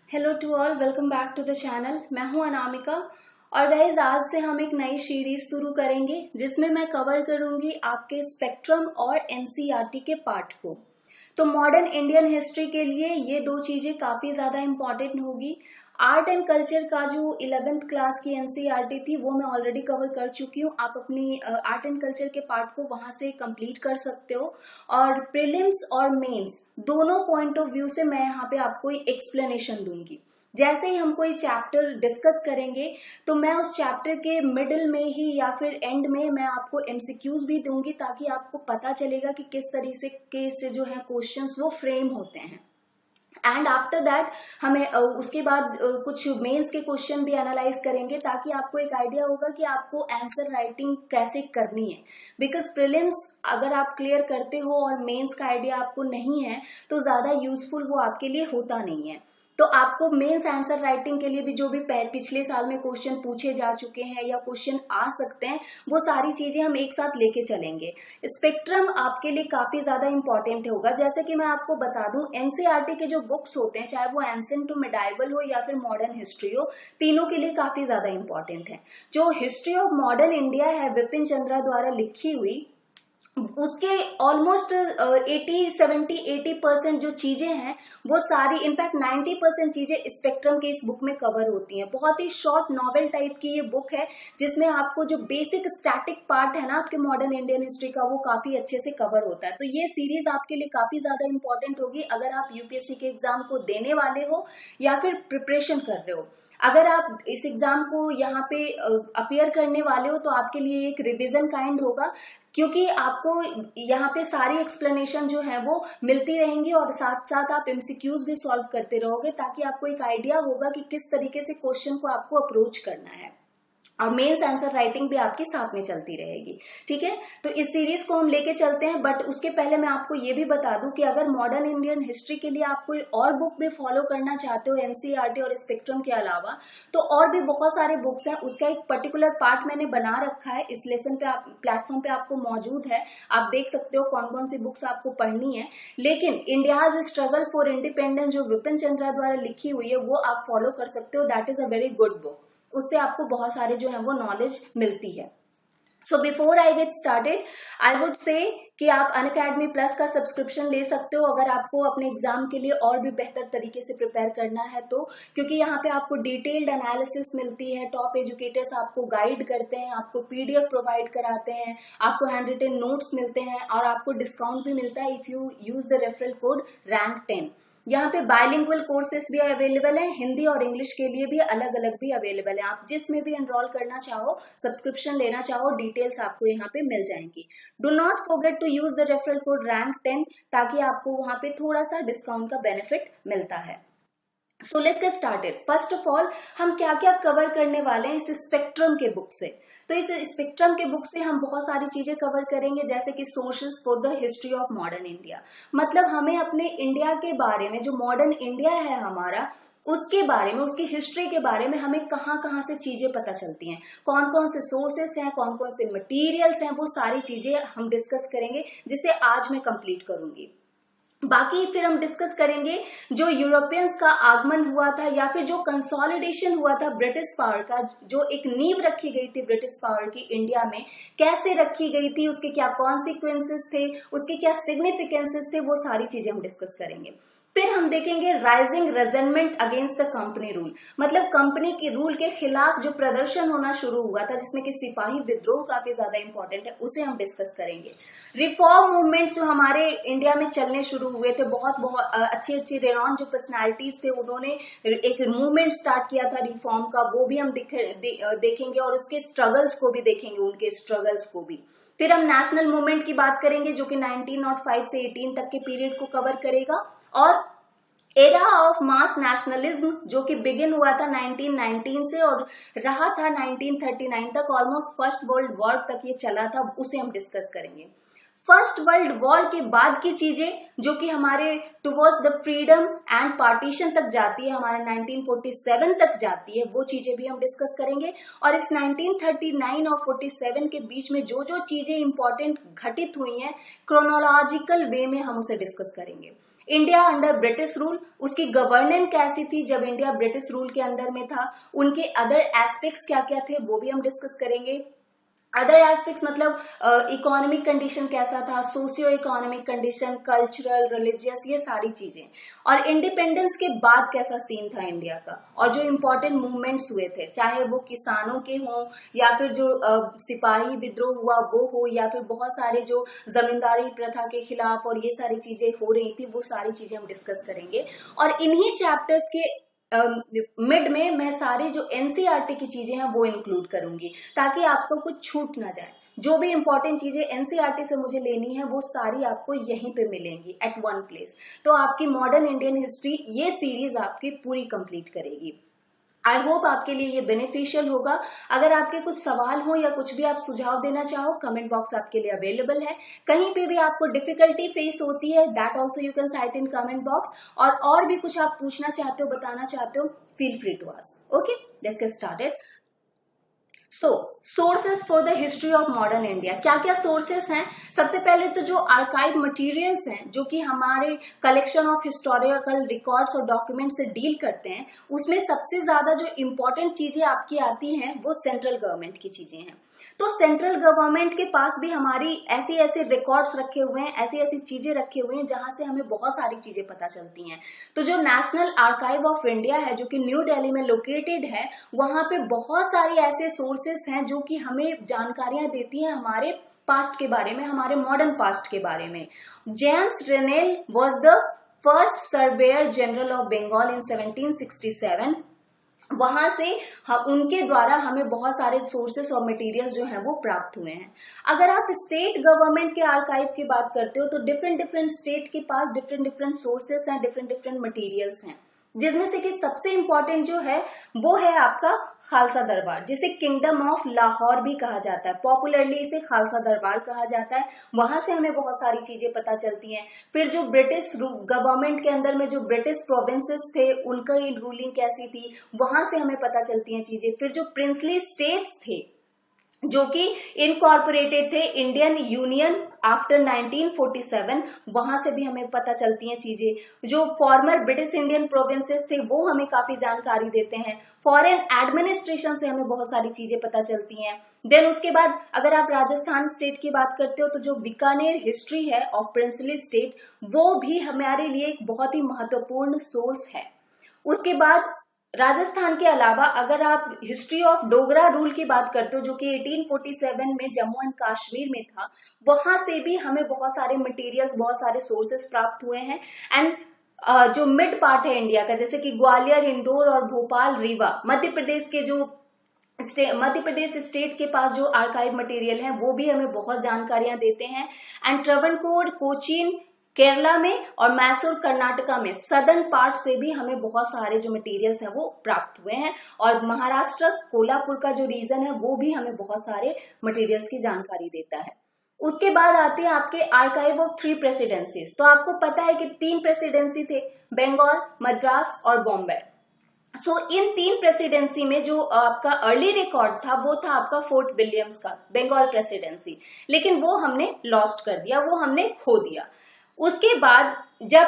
Hello to all, welcome back to the channel. मैं हूं अनामिका और गाइज आज से हम एक नई सीरीज शुरू करेंगे जिसमें मैं कवर करूंगी आपके स्पेक्ट्रम और एनसीईआरटी के पार्ट को। तो मॉडर्न इंडियन हिस्ट्री के लिए ये दो चीजें काफी ज्यादा इंपॉर्टेंट होगी। आर्ट एंड कल्चर का जो 11th क्लास की एनसीईआरटी थी वो मैं ऑलरेडी कवर कर चुकी हूँ। आप अपनी आर्ट एंड कल्चर के पार्ट को वहां से कंप्लीट कर सकते हो। और प्रीलिम्स और मेंस दोनों पॉइंट ऑफ व्यू से मैं यहाँ पे आपको एक्सप्लेनेशन दूंगी। जैसे ही हम कोई चैप्टर डिस्कस करेंगे तो मैं उस चैप्टर के मिडिल में ही या फिर एंड में मैं आपको एमसीक्यूज भी दूंगी ताकि आपको पता चलेगा कि किस तरीके से जो है क्वेश्चंस वो फ्रेम होते हैं। एंड आफ्टर दैट हमें उसके बाद कुछ मेंस के क्वेश्चन भी एनालाइज करेंगे ताकि आपको एक आइडिया होगा कि आपको आंसर राइटिंग कैसे करनी है। बिकॉज प्रीलिम्स अगर आप क्लियर करते हो और मेंस का आइडिया आपको नहीं है तो ज्यादा यूजफुल वो आपके लिए होता नहीं है। तो आपको मेंस आंसर राइटिंग के लिए भी जो भी पिछले साल में क्वेश्चन पूछे जा चुके हैं या क्वेश्चन आ सकते हैं वो सारी चीजें हम एक साथ लेके चलेंगे। स्पेक्ट्रम आपके लिए काफी ज्यादा इंपॉर्टेंट होगा। जैसे कि मैं आपको बता दूं, एनसीईआरटी के जो बुक्स होते हैं चाहे वो एंशिएंट टू मिडाइवल हो या फिर मॉडर्न हिस्ट्री हो, तीनों के लिए काफी ज्यादा इंपॉर्टेंट है। जो हिस्ट्री ऑफ मॉडर्न इंडिया है विपिन चंद्रा द्वारा लिखी हुई, उसके ऑलमोस्ट 80 जो चीजें हैं वो सारी, इनफैक्ट 90% चीजें स्पेक्ट्रम के इस बुक में कवर होती हैं। बहुत ही शॉर्ट नॉवेल टाइप की ये बुक है जिसमें आपको जो बेसिक स्टैटिक पार्ट है ना आपके मॉडर्न इंडियन हिस्ट्री का वो काफी अच्छे से कवर होता है। तो ये सीरीज आपके लिए काफी ज्यादा इंपॉर्टेंट होगी अगर आप यूपीएससी के एग्जाम को देने वाले हो या फिर प्रिपरेशन कर रहे हो। अगर आप इस एग्जाम को यहाँ पे अपियर करने वाले हो तो आपके लिए एक रिवीजन काइंड होगा, क्योंकि आपको यहाँ पे सारी एक्सप्लेनेशन जो है वो मिलती रहेंगी और साथ साथ आप एमसीक्यूज भी सॉल्व करते रहोगे ताकि आपको एक आइडिया होगा कि किस तरीके से क्वेश्चन को आपको अप्रोच करना है। और मेंस आंसर राइटिंग भी आपके साथ में चलती रहेगी। ठीक है, तो इस सीरीज को हम लेके चलते हैं। बट उसके पहले मैं आपको ये भी बता दूं कि अगर मॉडर्न इंडियन हिस्ट्री के लिए आप कोई और बुक भी फॉलो करना चाहते हो एनसीईआरटी और स्पेक्ट्रम के अलावा, तो और भी बहुत सारे बुक्स हैं। उसका एक पर्टिकुलर पार्ट मैंने बना रखा है इस लेसन पे, आप प्लेटफॉर्म पे आपको मौजूद है। आप देख सकते हो कौन कौन सी बुक्स आपको पढ़नी है। लेकिन इंडियाज स्ट्रगल फॉर इंडिपेंडेंस जो विपिन चंद्रा द्वारा लिखी हुई है वो आप फॉलो कर सकते हो। That is a very good book. उससे आपको बहुत सारे जो है वो नॉलेज मिलती है। So before I get started I would say कि आप अनअकैडमी प्लस का सब्सक्रिप्शन ले सकते हो अगर आपको अपने एग्जाम के लिए और भी बेहतर तरीके से प्रिपेयर करना है तो, क्योंकि यहाँ पे आपको डिटेल्ड एनालिसिस मिलती है, टॉप एजुकेटर्स आपको गाइड करते हैं, आपको पीडीएफ प्रोवाइड कराते हैं, आपको हैंड रिटन नोट्स मिलते हैं और आपको डिस्काउंट भी मिलता है if you use the referral code rank 10। यहाँ पे बायलिंगुअल कोर्सेस भी अवेलेबल है, हिंदी और इंग्लिश के लिए भी अलग अलग भी अवेलेबल है। आप जिसमें भी एनरोल करना चाहो, सब्सक्रिप्शन लेना चाहो, डिटेल्स आपको यहाँ पे मिल जाएंगी। Do not forget to use the referral code rank 10 ताकि आपको वहां पे थोड़ा सा डिस्काउंट का बेनिफिट मिलता है। So let's get started. First of all हम क्या क्या कवर करने वाले हैं इस स्पेक्ट्रम के बुक से। तो इस स्पेक्ट्रम के बुक से हम बहुत सारी चीजें कवर करेंगे, जैसे कि sources for the history of modern India. मतलब हमें अपने इंडिया के बारे में, जो मॉडर्न इंडिया है हमारा, उसके बारे में, उसकी हिस्ट्री के बारे में हमें कहाँ कहाँ से चीजें पता चलती हैं, कौन कौन से सोर्सेस हैं, कौन कौन से मटेरियल्स हैं, वो सारी चीजें हम डिस्कस करेंगे जिसे आज मैं कंप्लीट करूंगी। बाकी फिर हम डिस्कस करेंगे जो यूरोपियंस का आगमन हुआ था या फिर जो कंसोलिडेशन हुआ था ब्रिटिश पावर का, जो एक नींव रखी गई थी ब्रिटिश पावर की इंडिया में, कैसे रखी गई थी, उसके क्या कॉन्सिक्वेंसेस थे, उसके क्या सिग्निफिकेंसेस थे, वो सारी चीजें हम डिस्कस करेंगे। फिर हम देखेंगे rising resentment against the company rule. मतलब कंपनी के रूल के खिलाफ जो प्रदर्शन होना शुरू हुआ था जिसमें कि सिपाही विद्रोह काफी ज्यादा इंपॉर्टेंट है, उसे हम डिस्कस करेंगे। रिफॉर्म मूवमेंट्स जो हमारे इंडिया में चलने शुरू हुए थे, बहुत बहुत अच्छी अच्छी रेनॉन जो पर्सनालिटीज थे उन्होंने एक मूवमेंट स्टार्ट किया था रिफॉर्म का, वो भी हम देखेंगे और उसके स्ट्रगल्स को भी देखेंगे, उनके स्ट्रगल्स को भी। फिर हम नेशनल मूवमेंट की बात करेंगे जो कि 1905 से 18 तक के पीरियड को कवर करेगा। और एरा ऑफ मास नेशनलिज्म जो कि बिगिन हुआ था 1919 से और रहा था 1939 तक, ऑलमोस्ट फर्स्ट वर्ल्ड वॉर तक ये चला था, उसे हम डिस्कस करेंगे। फर्स्ट वर्ल्ड वॉर के बाद की चीजें जो कि हमारे towards the freedom and partition तक जाती है, हमारे 1947 तक जाती है, वो चीजें भी हम डिस्कस करेंगे। और इस 1939 और 47 के बीच में जो जो चीजें इंपॉर्टेंट घटित हुई हैं क्रोनोलॉजिकल वे में हम उसे डिस्कस करेंगे। इंडिया अंडर ब्रिटिश रूल, उसकी गवर्नेंस कैसी थी जब इंडिया ब्रिटिश रूल के अंडर में था, उनके अदर एस्पेक्ट्स क्या क्या थे वो भी हम डिस्कस करेंगे। अदर एस्पेक्ट्स मतलब इकोनॉमिक कंडीशन कैसा था, socio economic condition, cultural, religious, ये सारी चीजें, और इंडिपेंडेंस के बाद कैसा सीन था इंडिया का, और जो इम्पोर्टेंट मूवमेंट्स हुए थे, चाहे वो किसानों के हों या फिर जो सिपाही विद्रोह हुआ वो हो, या फिर बहुत सारे जो जमींदारी प्रथा के खिलाफ और ये सारी चीजें हो रही थी, वो सारी चीजें हम डिस्कस करेंगे। और इन्हीं चैप्टर्स के मिड में मैं सारे जो एनसीईआरटी की चीजें हैं वो इंक्लूड करूंगी, ताकि आपको कुछ छूट ना जाए। जो भी इंपॉर्टेंट चीजें एनसीईआरटी से मुझे लेनी है वो सारी आपको यहीं पे मिलेंगी एट वन प्लेस। तो आपकी मॉडर्न इंडियन हिस्ट्री ये सीरीज आपकी पूरी कंप्लीट करेगी। आई होप आपके लिए ये बेनिफिशियल होगा। अगर आपके कुछ सवाल हो या कुछ भी आप सुझाव देना चाहो, कमेंट बॉक्स आपके लिए अवेलेबल है। कहीं पे भी आपको डिफिकल्टी फेस होती है, that also you can site in comment box. और भी कुछ आप पूछना चाहते हो, बताना चाहते हो, feel free to ask. Okay, let's get started. So sources for the history of modern India, क्या क्या सोर्सेस हैं? सबसे पहले तो जो आर्काइव मटेरियल्स हैं, जो कि हमारे कलेक्शन ऑफ हिस्टोरिकल रिकॉर्ड्स और डॉक्यूमेंट से डील करते हैं, उसमें सबसे ज्यादा जो इम्पोर्टेंट चीजें आपकी आती हैं वो सेंट्रल गवर्नमेंट की चीजें हैं। तो सेंट्रल गवर्नमेंट के पास भी हमारी ऐसे ऐसे रिकॉर्ड्स रखे हुए हैं, ऐसी ऐसी चीजें रखे हुए हैं जहां से हमें बहुत सारी चीजें पता चलती हैं। तो जो नेशनल आर्काइव ऑफ इंडिया है, जो कि न्यू दिल्ली में लोकेटेड है, वहां पे बहुत सारे ऐसे सोर्सेस हैं जो कि हमें जानकारियां देती हैं हमारे पास्ट के बारे में, हमारे मॉडर्न पास्ट के बारे में। James Rennell was the first surveyor general of Bengal in 1767। वहां से उनके द्वारा हमें बहुत सारे सोर्सेस और मटेरियल्स जो हैं वो प्राप्त हुए हैं। अगर आप स्टेट गवर्नमेंट के आर्काइव की बात करते हो तो डिफरेंट डिफरेंट स्टेट के पास डिफरेंट डिफरेंट सोर्सेस हैं, डिफरेंट डिफरेंट मटेरियल्स हैं, जिसमें से कि सबसे इंपॉर्टेंट जो है वो है आपका खालसा दरबार, जिसे किंगडम ऑफ लाहौर भी कहा जाता है। पॉपुलरली इसे खालसा दरबार कहा जाता है। वहां से हमें बहुत सारी चीजें पता चलती हैं। फिर जो ब्रिटिश गवर्नमेंट के अंदर में जो ब्रिटिश प्रोविंसेस थे, उनका रूलिंग कैसी थी, वहां से हमें पता चलती हैं चीजें। फिर जो प्रिंसली स्टेट्स थे जो कि इनकॉर्पोरेटेड थे इंडियन यूनियन आफ्टर 1947, वहां से भी हमें पता चलती हैं चीजें। जो फॉर्मर ब्रिटिश इंडियन प्रोविंसेस थे वो हमें काफी जानकारी देते हैं। फॉरेन एडमिनिस्ट्रेशन से हमें बहुत सारी चीजें पता चलती हैं। देन उसके बाद अगर आप राजस्थान स्टेट की बात करते हो तो जो बीकानेर हिस्ट्री है ऑफ प्रिंसली स्टेट, वो भी हमारे लिए एक बहुत ही महत्वपूर्ण सोर्स है। उसके बाद राजस्थान के अलावा अगर आप हिस्ट्री ऑफ डोगरा रूल की बात करते हो, जो कि 1847 में जम्मू एंड कश्मीर में था, वहां से भी हमें बहुत सारे मटेरियल्स, बहुत सारे सोर्सेस प्राप्त हुए हैं। एंड जो मिड पार्ट है इंडिया का, जैसे कि ग्वालियर, इंदौर और भोपाल, रीवा, मध्य प्रदेश के जो मध्य प्रदेश स्टेट के पास जो आर्काइव मटेरियल है वो भी हमें बहुत जानकारियां देते हैं। एंड ट्रवनकोर, कोचीन केरला में और मैसूर कर्नाटका में सदर्न पार्ट से भी हमें बहुत सारे जो मटेरियल्स हैं वो प्राप्त हुए हैं। और महाराष्ट्र कोल्हापुर का जो रीजन है वो भी हमें बहुत सारे मटेरियल्स की जानकारी देता है। उसके बाद आते हैं आपके आर्काइव ऑफ 3 प्रेसिडेंसीज। तो आपको पता है कि 3 प्रेसिडेंसी थे, बंगाल, मद्रास और बॉम्बे। इन 3 प्रेसिडेंसी में जो आपका अर्ली रिकॉर्ड था वो था आपका फोर्ट विलियम्स का बंगाल प्रेसिडेंसी, लेकिन वो हमने लॉस्ट कर दिया, वो हमने खो दिया। उसके बाद जब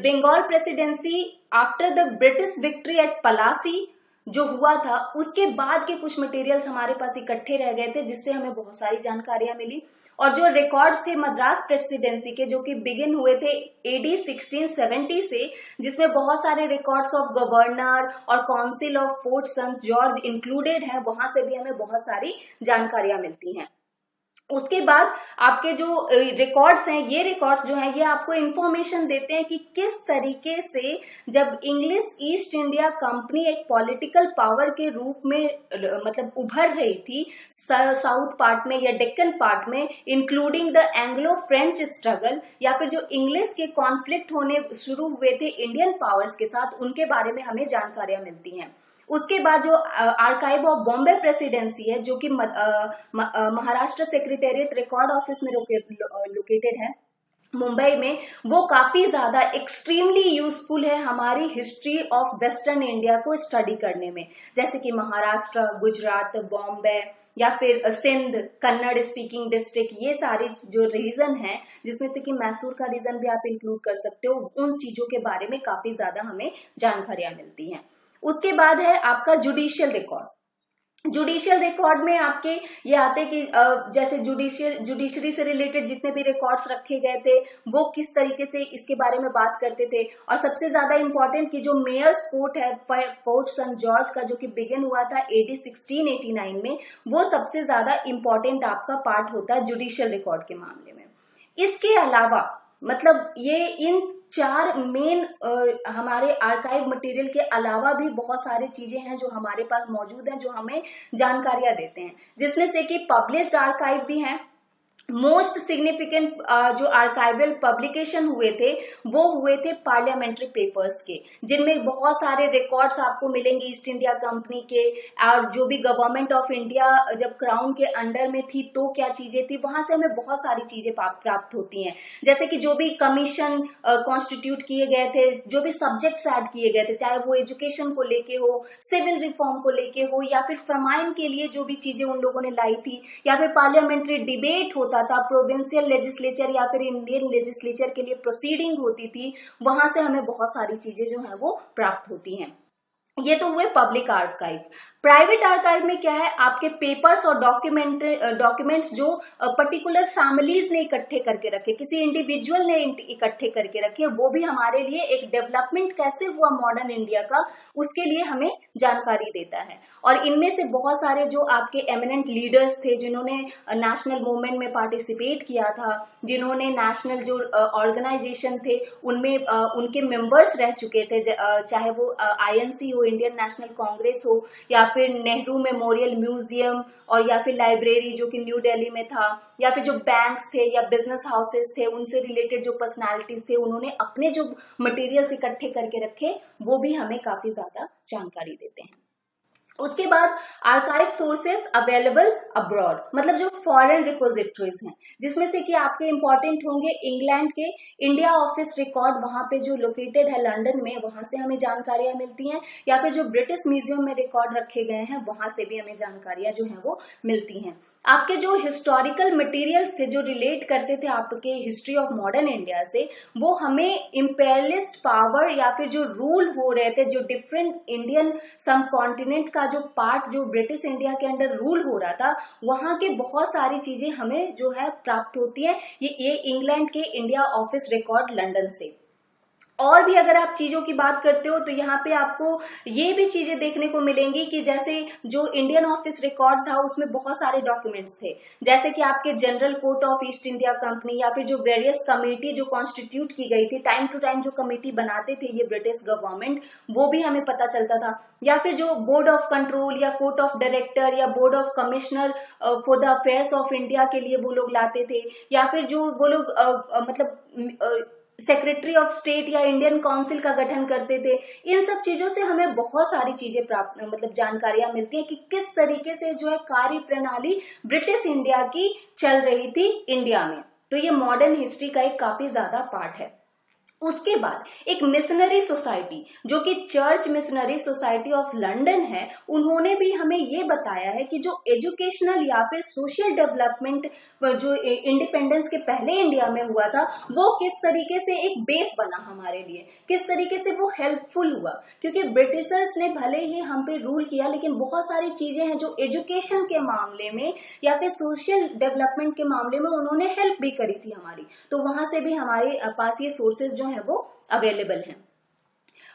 Bengal presidency after the British victory at Plassey जो हुआ था, उसके बाद के कुछ मटेरियल्स हमारे पास इकट्ठे रह गए थे, जिससे हमें बहुत सारी जानकारियां मिली। और जो रिकॉर्ड्स थे मद्रास प्रेसिडेंसी के, जो कि बिगिन हुए थे AD 1670 से, जिसमें बहुत सारे रिकॉर्ड्स ऑफ गवर्नर और council of Fort Saint George included है, वहां से भी हमें बहुत सारी जानकारियां मिलती हैं। उसके बाद आपके जो रिकॉर्ड्स हैं, ये रिकॉर्ड्स जो हैं ये आपको इंफॉर्मेशन देते हैं कि किस तरीके से जब इंग्लिश ईस्ट इंडिया कंपनी एक पॉलिटिकल पावर के रूप में मतलब उभर रही थी साउथ पार्ट में या डेक्कन पार्ट में, including the Anglo French struggle, या फिर जो इंग्लिश के कॉन्फ्लिक्ट होने शुरू हुए थे इंडियन पावर्स के साथ, उनके बारे में हमें जानकारियां मिलती हैं। उसके बाद जो आर्काइव ऑफ बॉम्बे प्रेसिडेंसी है, जो कि महाराष्ट्र सेक्रेटेरिएट रिकॉर्ड ऑफिस में लोकेटेड है मुंबई में, वो काफी ज्यादा एक्सट्रीमली यूजफुल है हमारी हिस्ट्री ऑफ वेस्टर्न इंडिया को स्टडी करने में। जैसे कि महाराष्ट्र, गुजरात, बॉम्बे, या फिर सिंध, कन्नड़ स्पीकिंग डिस्ट्रिक्ट, ये सारे जो रीजन है, जिसमें से कि मैसूर का रीजन भी आप इंक्लूड कर सकते हो, उन चीजों के बारे में काफी ज्यादा हमें जानकारियां मिलती हैं। उसके बाद है आपका जुडिशियल रिकॉर्ड। जुडिशियल रिकॉर्ड में आपके ये आते कि जैसे जुडिशरी से रिलेटेड जितने भी रिकॉर्ड्स रखे गए थे वो किस तरीके से इसके बारे में बात करते थे। और सबसे ज्यादा इंपॉर्टेंट कि जो मेयर्स कोर्ट है फोर्ट सेंट जॉर्ज का, जो कि बिगिन हुआ था AD 1689 में, वो सबसे ज्यादा इंपॉर्टेंट आपका पार्ट होता है जुडिशियल रिकॉर्ड के मामले में। इसके अलावा मतलब ये इन 4 मेन हमारे आर्काइव मटेरियल के अलावा भी बहुत सारी चीजें हैं जो हमारे पास मौजूद हैं, जो हमें जानकारियां देते हैं, जिसमें से कि पब्लिश्ड आर्काइव भी हैं। मोस्ट सिग्निफिकेंट जो आर्काइवल पब्लिकेशन हुए थे वो हुए थे पार्लियामेंट्री पेपर्स के, जिनमें बहुत सारे रिकॉर्ड्स आपको मिलेंगे ईस्ट इंडिया कंपनी के, और जो भी गवर्नमेंट ऑफ इंडिया जब क्राउन के अंडर में थी तो क्या चीजें थी, वहां से हमें बहुत सारी चीजें प्राप्त होती हैं। जैसे कि जो भी कमीशन कॉन्स्टिट्यूट किए गए थे, जो भी सब्जेक्ट्स ऐड किए गए थे, चाहे वो एजुकेशन को लेके हो, सिविल रिफॉर्म को लेके हो, या फिर फेमाइन के लिए जो भी चीजें उन लोगों ने लाई थी, या फिर पार्लियामेंट्री डिबेट होता था, प्रोविंशियल लेजिस्लेचर या फिर इंडियन लेजिस्लेचर के लिए प्रोसीडिंग होती थी, वहां से हमें बहुत सारी चीजें जो है वो प्राप्त होती हैं। ये तो हुए पब्लिक आर्काइव। प्राइवेट आर्काइव में क्या है, आपके पेपर्स और डॉक्यूमेंट्स जो पर्टिकुलर फैमिलीज ने इकट्ठे करके रखे, किसी इंडिविजुअल ने इकट्ठे करके रखे, वो भी हमारे लिए एक डेवलपमेंट कैसे हुआ मॉडर्न इंडिया का, उसके लिए हमें जानकारी देता है। और इनमें से बहुत सारे जो आपके एमिनेंट लीडर्स थे, जिन्होंने नेशनल मूवमेंट में पार्टिसिपेट किया था, जिन्होंने नेशनल जो ऑर्गेनाइजेशन थे उनमें उनके मेंबर्स रह चुके थे, चाहे वो INC हो, इंडियन नेशनल कांग्रेस हो, या फिर नेहरू मेमोरियल म्यूजियम, और या फिर लाइब्रेरी जो कि न्यू दिल्ली में था, या फिर जो बैंक्स थे या बिजनेस हाउसेस थे, उनसे रिलेटेड जो पर्सनालिटीज थे, उन्होंने अपने जो मटेरियल्स इकट्ठे करके रखे, वो भी हमें काफी ज्यादा जानकारी देते हैं। उसके बाद आर्काइव सोर्सेस अवेलेबल अब्रॉड, मतलब जो फॉरेन रिपोजिटरीज हैं, जिसमें से कि आपके इंपॉर्टेंट होंगे इंग्लैंड के इंडिया ऑफिस रिकॉर्ड, वहां पे जो लोकेटेड है लंदन में, वहां से हमें जानकारियां मिलती हैं, या फिर जो ब्रिटिश म्यूजियम में रिकॉर्ड रखे गए हैं वहां से भी हमें जानकारियां जो है वो मिलती हैं। आपके जो हिस्टोरिकल मटेरियल्स थे जो रिलेट करते थे आपके हिस्ट्री ऑफ मॉडर्न इंडिया से, वो हमें इंपेरियलिस्ट पावर या फिर जो रूल हो रहे थे, जो डिफरेंट इंडियन सब कॉन्टिनेंट का जो पार्ट जो ब्रिटिश इंडिया के अंडर रूल हो रहा था, वहां के बहुत सारी चीजें हमें जो है प्राप्त होती है ये इंग्लैंड के इंडिया ऑफिस रिकॉर्ड लंदन से। और भी अगर आप चीजों की बात करते हो तो यहाँ पे आपको ये भी चीजें देखने को मिलेंगी कि जैसे जो इंडियन ऑफिस रिकॉर्ड था उसमें बहुत सारे डॉक्यूमेंट्स थे, जैसे कि आपके general court of east India company, या फिर जो वेरियस कमेटी जो कॉन्स्टिट्यूट की गई थी, टाइम टू टाइम जो कमेटी बनाते थे ये ब्रिटिश गवर्नमेंट, वो भी हमें पता चलता था। या फिर जो बोर्ड ऑफ कंट्रोल या कोर्ट ऑफ डायरेक्टर या board of commissioner for the affairs of India के लिए वो लोग लाते थे, या फिर जो वो लोग मतलब सेक्रेटरी ऑफ स्टेट या इंडियन काउंसिल का गठन करते थे, इन सब चीजों से हमें बहुत सारी चीजें प्राप्त मतलब जानकारियां मिलती हैं कि किस तरीके से जो है कार्य प्रणाली ब्रिटिश इंडिया की चल रही थी इंडिया में। तो ये मॉडर्न हिस्ट्री का एक काफी ज्यादा पार्ट है। उसके बाद एक मिशनरी सोसाइटी जो कि church missionary society of London है, उन्होंने भी हमें ये बताया है कि जो एजुकेशनल या फिर सोशल डेवलपमेंट जो इंडिपेंडेंस के पहले इंडिया में हुआ था वो किस तरीके से एक बेस बना हमारे लिए, किस तरीके से वो हेल्पफुल हुआ। क्योंकि ब्रिटिशर्स ने भले ही हम पे रूल किया, लेकिन बहुत सारी चीजें हैं जो एजुकेशन के मामले में या फिर सोशल डेवलपमेंट के मामले में उन्होंने हेल्प भी करी थी हमारी, तो वहां से भी हमारे पास ये सोर्सेज जो है वो अवेलेबल हैं।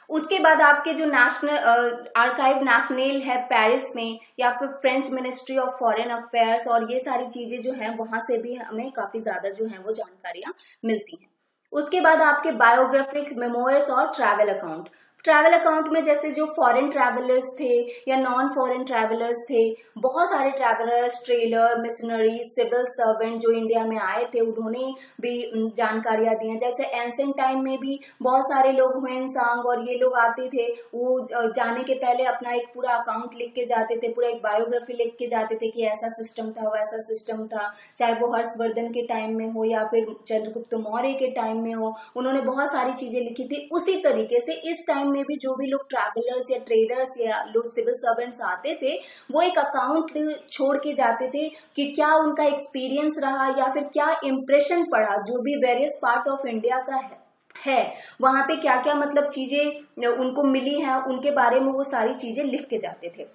उसके बाद आपके जो नेशनल आर्काइव नेशनल है पेरिस में, या फिर French ministry of foreign affairs, और ये सारी चीजें जो हैं वहां से भी हमें काफी ज्यादा जो है वो जानकारियां मिलती हैं। उसके बाद आपके बायोग्राफिक मेमोयर्स और ट्रैवल अकाउंट। ट्रैवल अकाउंट में जैसे जो फॉरेन ट्रैवलर्स थे या नॉन फॉरेन ट्रैवलर्स थे, बहुत सारे travellers, trailer, missionary, civil servant जो इंडिया में आए थे, उन्होंने भी जानकारियां दी हैं। जैसे एंशिएंट टाइम में भी बहुत सारे लोग ह्वेनसांग और ये लोग आते थे, वो जाने के पहले अपना एक पूरा अकाउंट लिख के जाते थे, पूरा एक बायोग्राफी लिख के जाते थे कि ऐसा सिस्टम था वैसा सिस्टम था, चाहे वो हर्षवर्धन के टाइम में हो या फिर चंद्रगुप्त मौर्य के टाइम में हो, उन्होंने बहुत सारी चीजें लिखी थी। उसी तरीके से इस टाइम में भी जो भी लोग ट्रैवलर्स या ट्रेडर्स या लोग सिविल सर्वेंट्स आते थे, वो एक अकाउंट छोड़ के जाते थे कि क्या उनका एक्सपीरियंस रहा या फिर क्या इम्प्रेशन पड़ा जो भी वेरियस पार्ट ऑफ इंडिया का है वहां पे क्या क्या मतलब चीजें उनको मिली हैं, उनके बारे में वो सारी चीजें लिख के जाते थे।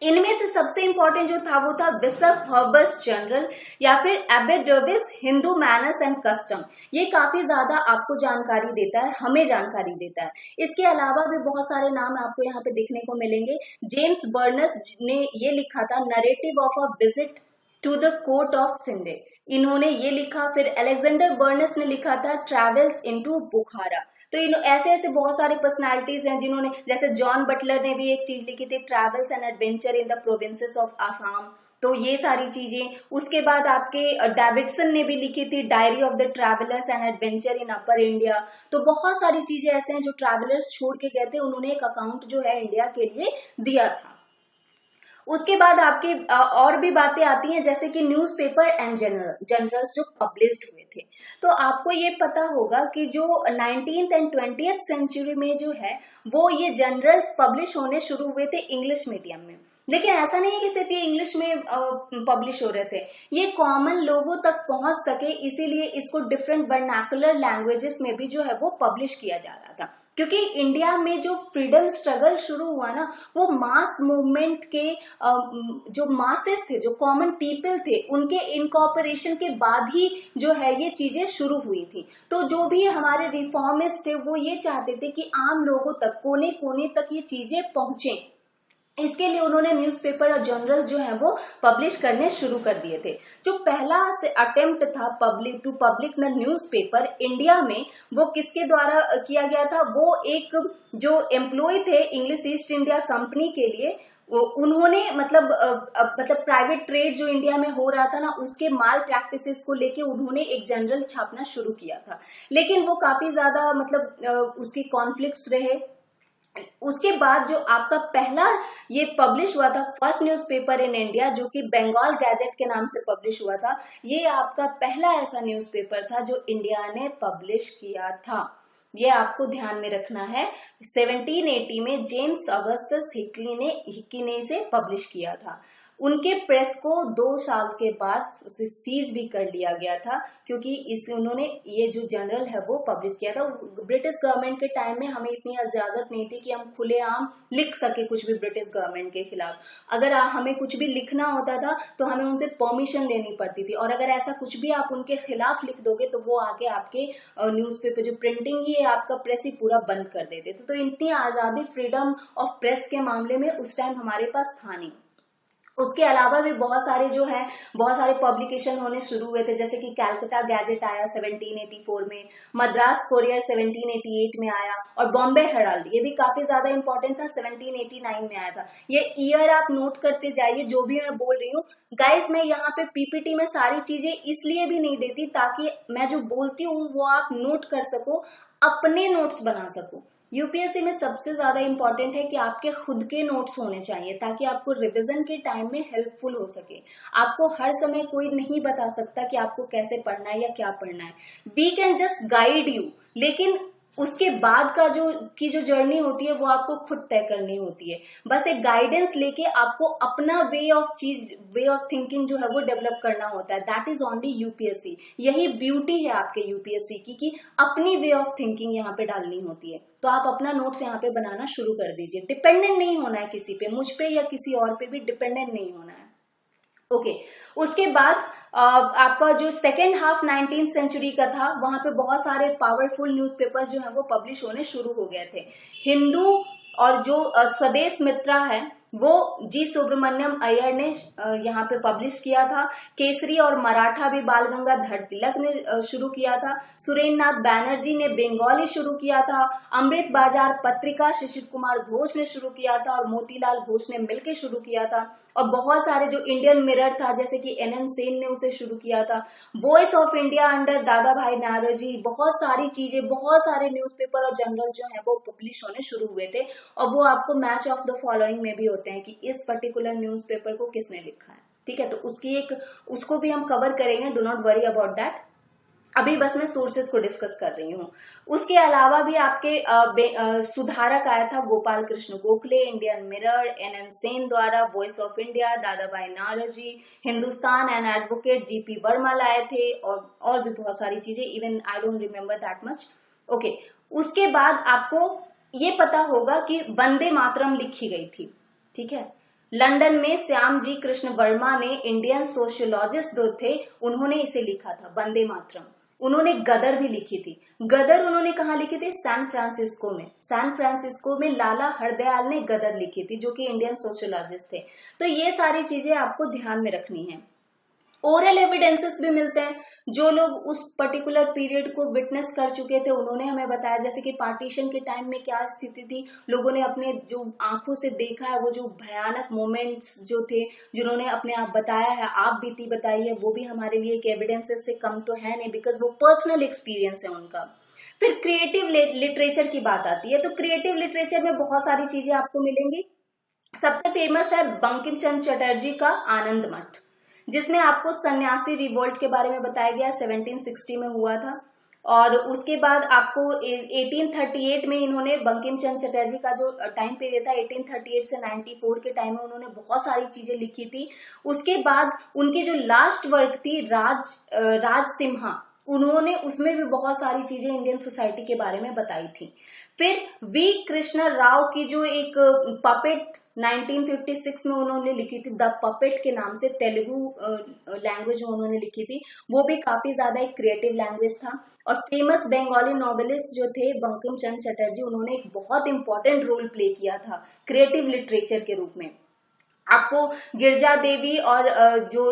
इनमें से सबसे इंपॉर्टेंट जो था वो था बिशप हर्बस जनरल या फिर एबेडर्विस हिंदू मैनर्स एंड कस्टम। ये काफी ज्यादा आपको जानकारी देता है, हमें जानकारी देता है। इसके अलावा भी बहुत सारे नाम आपको यहाँ पे देखने को मिलेंगे। जेम्स बर्नस ने ये लिखा था narrative of a visit to the court of Sinde, इन्होंने ये लिखा। फिर अलेक्जेंडर बर्नस ने लिखा था ट्रेवल्स इनटू बुखारा। तो इन ऐसे ऐसे बहुत सारे पर्सनालिटीज हैं जिन्होंने, जैसे जॉन बटलर ने भी एक चीज लिखी थी travels and adventure in the provinces of Assam. तो ये सारी चीजें, उसके बाद आपके डेविडसन ने भी लिखी थी diary of the travellers and adventure in upper India. तो बहुत सारी चीजें ऐसे हैं जो ट्रैवलर्स छोड़ के गए थे, उन्होंने एक अकाउंट जो है इंडिया के लिए दिया था। उसके बाद आपके और भी बातें आती हैं जैसे कि न्यूज़पेपर एंड जर्नल्स जो पब्लिश्ड हुए थे। तो आपको ये पता होगा कि जो 19th एंड 20th सेंचुरी में जो है वो ये जर्नल्स पब्लिश होने शुरू हुए थे इंग्लिश मीडियम में। लेकिन ऐसा नहीं है कि सिर्फ ये इंग्लिश में पब्लिश हो रहे थे, ये कॉमन लोगों तक पहुंच सके इसीलिए इसको डिफरेंट वर्नाकुलर लैंग्वेजेस में भी जो है वो पब्लिश किया जा रहा था। क्योंकि इंडिया में जो फ्रीडम स्ट्रगल शुरू हुआ ना, वो मास मूवमेंट के जो मासेस थे, जो कॉमन पीपल थे, उनके इनकॉर्पोरेशन के बाद ही जो है ये चीजें शुरू हुई थी। तो जो भी हमारे रिफॉर्मिस्ट थे वो ये चाहते थे कि आम लोगों तक, कोने कोने तक ये चीजें पहुंचे। इसके लिए उन्होंने न्यूज़पेपर और जर्नल जो है वो पब्लिश करने शुरू कर दिए थे। जो पहला से अटेम्प्ट था पब्लिक द न्यूज़पेपर इंडिया में, वो किसके द्वारा किया गया था? वो एक जो एम्प्लॉय थे इंग्लिश ईस्ट इंडिया कंपनी के लिए, वो उन्होंने मतलब प्राइवेट ट्रेड जो इंडिया में हो रहा था ना, उसके माल प्रैक्टिसेस को लेके उन्होंने एक जर्नल छापना शुरू किया था। लेकिन वो काफी ज्यादा मतलब उसके कॉन्फ्लिक्ट्स रहे। उसके बाद जो आपका पहला ये पब्लिश हुआ था फर्स्ट न्यूज़पेपर इन इंडिया, जो कि बंगाल गैजेट के नाम से पब्लिश हुआ था, ये आपका पहला ऐसा न्यूज़पेपर था जो इंडिया ने पब्लिश किया था। ये आपको ध्यान में रखना है। 1780 में जेम्स ऑगस्टस हिक्की ने इसे पब्लिश किया था। उनके प्रेस को 2 साल के बाद उसे सीज भी कर लिया गया था, क्योंकि इस उन्होंने ये जो जर्नल है वो पब्लिश किया था। ब्रिटिश गवर्नमेंट के टाइम में हमें इतनी इजाजत नहीं थी कि हम खुलेआम लिख सके कुछ भी ब्रिटिश गवर्नमेंट के खिलाफ। अगर हमें कुछ भी लिखना होता था तो हमें उनसे परमिशन लेनी पड़ती थी, और अगर ऐसा कुछ भी आप उनके खिलाफ लिख दोगे तो वो आगे आपके न्यूज़पेपर जो प्रिंटिंग ही है आपका प्रेस ही पूरा बंद कर देते थे। तो इतनी आजादी फ्रीडम ऑफ प्रेस के मामले में उस टाइम हमारे पास था नहीं। उसके अलावा भी बहुत सारे पब्लिकेशन होने शुरू हुए थे, जैसे कि कैलकाटा गैजेट आया 1784 में, मद्रास कोरियर 1788 में आया, और बॉम्बे हेराल्ड ये भी काफी ज्यादा इंपॉर्टेंट था, 1789 में आया था। ये ईयर आप नोट करते जाइए जो भी मैं बोल रही हूँ। गाइस मैं यहाँ पे पीपीटी में सारी चीजें इसलिए भी नहीं देती ताकि मैं जो बोलती हूँ वो आप नोट कर सको, अपने नोट्स बना सको। यूपीएससी में सबसे ज्यादा इंपॉर्टेंट है कि आपके खुद के नोट्स होने चाहिए ताकि आपको रिवीजन के टाइम में हेल्पफुल हो सके। आपको हर समय कोई नहीं बता सकता कि आपको कैसे पढ़ना है या क्या पढ़ना है। We can just guide you, लेकिन उसके बाद का जो जर्नी होती है वो आपको खुद तय करनी होती है। बस एक गाइडेंस लेके आपको अपना वे ऑफ थिंकिंग जो है वो डेवलप करना होता है। That is only UPSC. यही ब्यूटी है आपके यूपीएससी की कि अपनी वे ऑफ थिंकिंग यहाँ पे डालनी होती है। तो आप अपना नोट्स यहाँ पे बनाना शुरू कर दीजिए। डिपेंडेंट नहीं होना है किसी पे, मुझ पे या किसी और पे भी डिपेंडेंट नहीं होना है। ओके उसके बाद आपका जो सेकेंड हाफ 19th सेंचुरी का था, वहां पे बहुत सारे पावरफुल न्यूज़पेपर जो है वो पब्लिश होने शुरू हो गए थे। हिंदू और जो स्वदेश मित्रा है वो जी सुब्रमण्यम अय्यर ने यहाँ पे पब्लिश किया था। केसरी और मराठा भी बाल गंगाधर तिलक ने शुरू किया था। सुरेंद्र नाथ बैनर्जी ने बंगाली शुरू किया था। अमृत बाजार पत्रिका शिशिर कुमार घोष ने शुरू किया था और मोतीलाल घोष ने मिलकर शुरू किया था। और बहुत सारे जो इंडियन मिरर था जैसे कि NN सेन ने उसे शुरू किया था। वॉइस ऑफ इंडिया अंडर दादा भाई नारोजी, बहुत सारी चीजें, बहुत सारे न्यूज़पेपर और जर्नल जो है वो पब्लिश होने शुरू हुए थे। और वो आपको मैच ऑफ द फॉलोइंग में भी होते हैं कि इस पर्टिकुलर न्यूज़पेपर को किसने लिखा है। ठीक है, तो उसको भी हम कवर करेंगे, do not worry about that. अभी बस मैं सोर्सेस को डिस्कस कर रही हूँ। उसके अलावा भी आपके सुधारक आया था Gopal Krishna Gokhale, Indian Mirror, N Sen द्वारा, voice of India, Dadabhai Naoroji, Hindustan and advocate, GP बर्मल आए थे, और भी बहुत सारी चीजें, even I don't remember that much. Okay, उसके बाद आपको ये पता होगा कि वंदे मातरम लिखी गई थी, ठीक है। लंदन में श्याम जी कृष्ण वर्मा ने, इंडियन सोशियोलॉजिस्ट जो थे, उन्होंने इसे लिखा था वंदे मातरम। उन्होंने गदर भी लिखी थी। गदर उन्होंने कहाँ लिखी थी? सैन फ्रांसिस्को में। सैन फ्रांसिस्को में लाला हरदयाल ने गदर लिखी थी, जो कि इंडियन सोशियोलॉजिस्ट थे। तो ये सारी चीजें आपको ध्यान में रखनी है। ओरल एविडेंसेस भी मिलते हैं, जो लोग उस पर्टिकुलर पीरियड को विटनेस कर चुके थे उन्होंने हमें बताया, जैसे कि पार्टीशन के टाइम में क्या स्थिति थी, लोगों ने अपने जो आंखों से देखा है, वो जो भयानक मोमेंट्स जो थे, जिन्होंने अपने आप बताया है, आप बीती बताई है, वो भी हमारे लिए एक एविडेंसेस से कम तो है नहीं, बिकॉज वो पर्सनल एक्सपीरियंस है उनका। फिर क्रिएटिव लिटरेचर की बात आती है, तो क्रिएटिव लिटरेचर में बहुत सारी चीजें आपको मिलेंगी। सबसे फेमस है बंकिम चंद्र चटर्जी का आनंद मठ, जिसमें आपको सन्यासी रिवोल्ट के बारे में बताया गया, 1760 में हुआ था। और उसके बाद आपको 1838 में इन्होंने, बंकिम चंद्र चटर्जी का जो टाइम पीरियड था 1838 से 94 के टाइम में, उन्होंने बहुत सारी चीजें लिखी थी। उसके बाद उनकी जो लास्ट वर्क थी राज सिम्हा, उन्होंने उसमें भी बहुत सारी चीजें इंडियन सोसाइटी के बारे में बताई थी। फिर वी कृष्ण राव की जो एक पपेट 1956 में उन्होंने लिखी थी, द पपेट के नाम से, तेलुगु लैंग्वेज में उन्होंने लिखी थी, वो भी काफी ज्यादा एक क्रिएटिव लैंग्वेज था। और फेमस बंगाली नॉवेलिस्ट जो थे बंकिम चंद्र चटर्जी, उन्होंने एक बहुत इंपॉर्टेंट रोल प्ले किया था क्रिएटिव लिटरेचर के रूप में। आपको गिरजा देवी और जो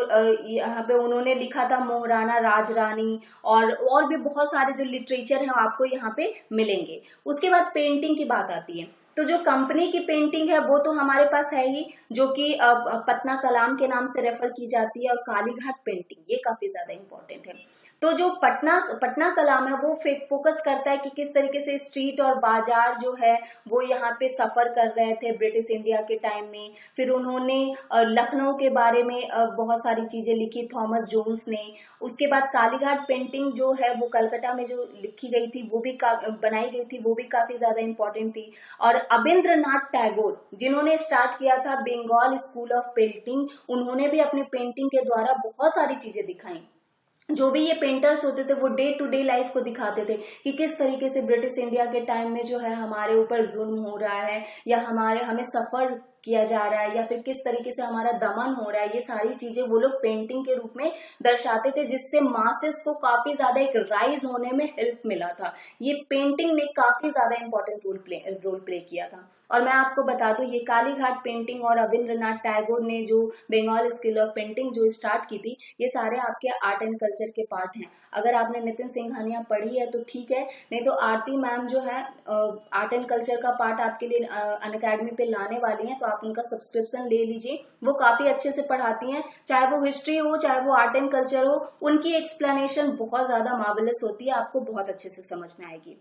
यहाँ पे उन्होंने लिखा था मोहराना राजरानी, और भी बहुत सारे जो लिटरेचर हैं आपको यहाँ पे मिलेंगे। उसके बाद पेंटिंग की बात आती है, तो जो कंपनी की पेंटिंग है वो तो हमारे पास है ही, जो कि पतना कलाम के नाम से रेफर की जाती है, और कालीघाट पेंटिंग ये काफी ज्यादा इंपॉर्टेंट है। तो जो पटना कलाम है वो फोकस करता है कि किस तरीके से स्ट्रीट और बाजार जो है वो यहाँ पे सफर कर रहे थे ब्रिटिश इंडिया के टाइम में। फिर उन्होंने लखनऊ के बारे में बहुत सारी चीजें लिखी, थॉमस जोन्स ने। उसके बाद कालीघाट पेंटिंग जो है वो कलकत्ता में जो लिखी गई थी, वो भी बनाई गई थी, वो भी काफी ज्यादा इंपॉर्टेंट थी। और अबिंद्रनाथ टैगोर, जिन्होंने स्टार्ट किया था बंगाल स्कूल ऑफ पेंटिंग, उन्होंने भी अपनी पेंटिंग के द्वारा बहुत सारी चीजें दिखाई। जो भी ये पेंटर्स होते थे वो डे टू डे लाइफ को दिखाते थे कि किस तरीके से ब्रिटिश इंडिया के टाइम में जो है हमारे ऊपर जुल्म हो रहा है, या हमें सफर किया जा रहा है, या फिर किस तरीके से हमारा दमन हो रहा है। ये सारी चीजें वो लोग पेंटिंग के रूप में दर्शाते थे, जिससे मासेस को काफी ज्यादा एक राइज होने में हेल्प मिला था। ये पेंटिंग ने काफी ज्यादा इंपॉर्टेंट रोल प्ले किया था। और मैं आपको बता दूं, ये कालीघाट पेंटिंग और रविंद्रनाथ टैगोर ने जो बंगाल स्कूल ऑफ पेंटिंग जो स्टार्ट की थी, ये सारे आपके आर्ट एंड कल्चर के पार्ट हैं। अगर आपने नितिन सिंघानिया पढ़ी है तो ठीक है, नहीं तो आरती मैम जो है आर्ट एंड कल्चर का पार्ट आपके लिए अनअकैडमी पे लाने वाली हैं, तो आप उनका सब्सक्रिप्शन ले लीजिए। वो काफी अच्छे से पढ़ाती हैं, चाहे वो हिस्ट्री हो चाहे वो आर्ट एंड कल्चर हो, उनकी एक्सप्लेनेशन बहुत ज्यादा मार्वेलस होती है, आपको बहुत अच्छे से समझ में आएगी।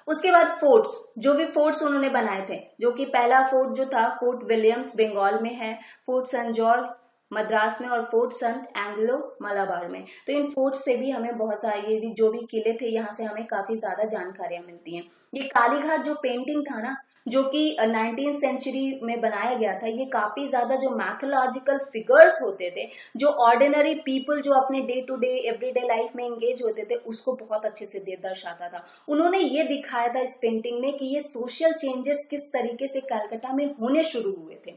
उसके बाद फोर्ट्स, जो भी फोर्ट्स उन्होंने बनाए थे, जो कि पहला फोर्ट जो था फोर्ट विलियम्स बंगाल में है, फोर्ट सेंट जॉर्ज मद्रास में, और फोर्ट संत एंग्लो मलाबार में। तो इन फोर्ट से भी हमें बहुत सारे, ये भी जो भी किले थे यहाँ से हमें काफी ज्यादा जानकारियां मिलती हैं। ये कालीघाट जो पेंटिंग था ना, जो कि 19th सेंचुरी में बनाया गया था, ये काफी ज्यादा जो मैथोलॉजिकल फिगर्स होते थे, जो ऑर्डिनरी पीपल जो अपने day to day everyday life में एंगेज होते थे, उसको बहुत अच्छे से दर्शाता था। उन्होंने ये दिखाया था इस पेंटिंग में कि ये सोशल चेंजेस किस तरीके से कलकत्ता में होने शुरू हुए थे।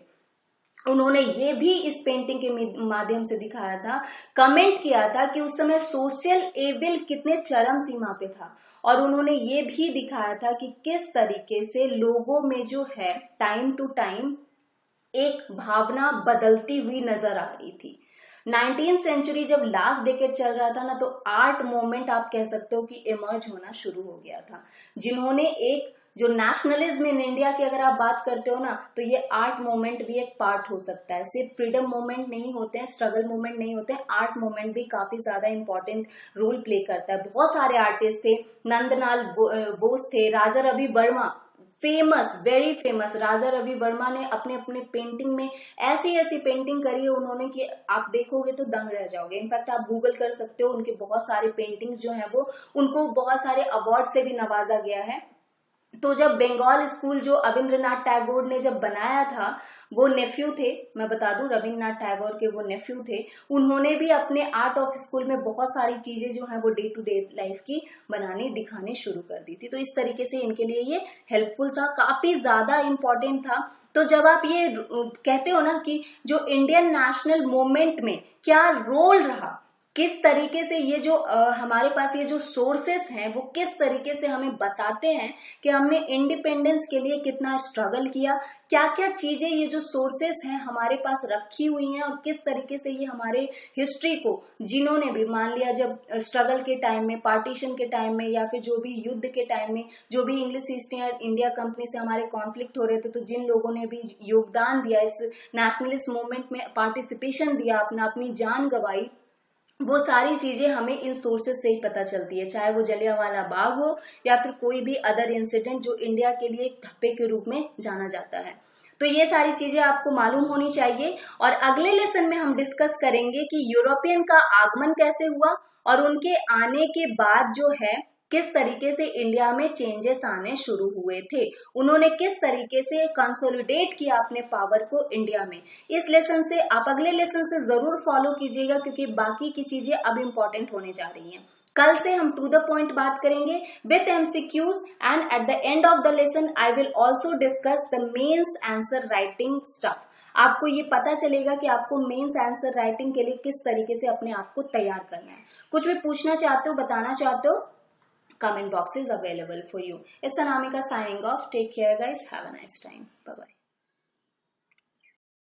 उन्होंने ये भी इस पेंटिंग के माध्यम से दिखाया था, कमेंट किया था कि उस समय सोशल एविल कितने चरम सीमा पे था। और उन्होंने ये भी दिखाया था कि किस तरीके से लोगों में जो है टाइम टू टाइम एक भावना बदलती हुई नजर आ रही थी। 19th सेंचुरी जब लास्ट डेकेड चल रहा था ना, तो आर्ट मूवमेंट आप कह सकते हो कि इमर्ज होना शुरू हो गया था, जिन्होंने एक जो नेशनलिज्म इन इंडिया की अगर आप बात करते हो ना, तो ये आर्ट मूवमेंट भी एक पार्ट हो सकता है। सिर्फ फ्रीडम मूवमेंट नहीं होते हैं, स्ट्रगल मूवमेंट नहीं होते हैं, आर्ट मूवमेंट भी काफी ज्यादा इंपॉर्टेंट रोल प्ले करता है। बहुत सारे आर्टिस्ट थे, नंदलाल बोस थे, Raja Ravi Varma famous, very famous Raja Ravi Varma ने अपने अपने पेंटिंग में ऐसी ऐसी पेंटिंग करी है उन्होंने कि आप देखोगे तो दंग रह जाओगे। इनफैक्ट आप गूगल कर सकते हो, उनके बहुत सारे पेंटिंग्स जो हैं वो उनको बहुत सारे अवार्ड से भी नवाजा गया है। तो जब बंगाल स्कूल जो रविंद्रनाथ टैगोर ने जब बनाया था, वो नेफ्यू थे, मैं बता दूं रविंद्रनाथ टैगोर के वो नेफ्यू थे, उन्होंने भी अपने आर्ट ऑफ स्कूल में बहुत सारी चीजें जो है वो डे टू डे लाइफ की बनानी दिखानी शुरू कर दी थी। तो इस तरीके से इनके लिए ये हेल्पफुल था, काफी ज्यादा इंपॉर्टेंट था। तो जब आप ये कहते हो ना कि जो इंडियन नेशनल मूवमेंट में क्या रोल रहा, किस तरीके से ये जो हमारे पास ये जो सोर्सेस हैं वो किस तरीके से हमें बताते हैं कि हमने इंडिपेंडेंस के लिए कितना स्ट्रगल किया, क्या क्या चीजें ये जो सोर्सेस हैं हमारे पास रखी हुई हैं, और किस तरीके से ये हमारे हिस्ट्री को, जिन्होंने भी मान लिया जब स्ट्रगल के टाइम में, पार्टीशन के टाइम में, या फिर जो भी युद्ध के टाइम में, जो भी इंग्लिश ईस्ट इंडिया कंपनी से हमारे कॉन्फ्लिक्ट हो रहे थे, तो जिन लोगों ने भी योगदान दिया इस नेशनलिस्ट मूवमेंट में, पार्टिसिपेशन दिया, अपनी जान गंवाई, वो सारी चीजें हमें इन सोर्सेस से ही पता चलती है। चाहे वो जलियांवाला बाग हो या फिर कोई भी अदर इंसिडेंट जो इंडिया के लिए एक धब्बे के रूप में जाना जाता है। तो ये सारी चीजें आपको मालूम होनी चाहिए। और अगले लेसन में हम डिस्कस करेंगे कि यूरोपियन का आगमन कैसे हुआ और उनके आने के बाद जो है किस तरीके से इंडिया में चेंजेस आने शुरू हुए थे, उन्होंने किस तरीके से कंसोलिडेट किया अपने पावर को इंडिया में। इस लेसन से आप अगले लेसन से जरूर फॉलो कीजिएगा, क्योंकि बाकी की चीजें अब इंपॉर्टेंट होने जा रही हैं। कल से हम टू द पॉइंट बात करेंगे with MCQs, and at the end of the lesson I will also discuss the mains answer writing stuff. आपको ये पता चलेगा कि आपको मेंस आंसर राइटिंग के लिए किस तरीके से अपने आप को तैयार करना है। कुछ भी पूछना चाहते हो, बताना चाहते हो, comment box is available for you. It's Anamika signing off. Take care guys. Have a nice time. Bye bye.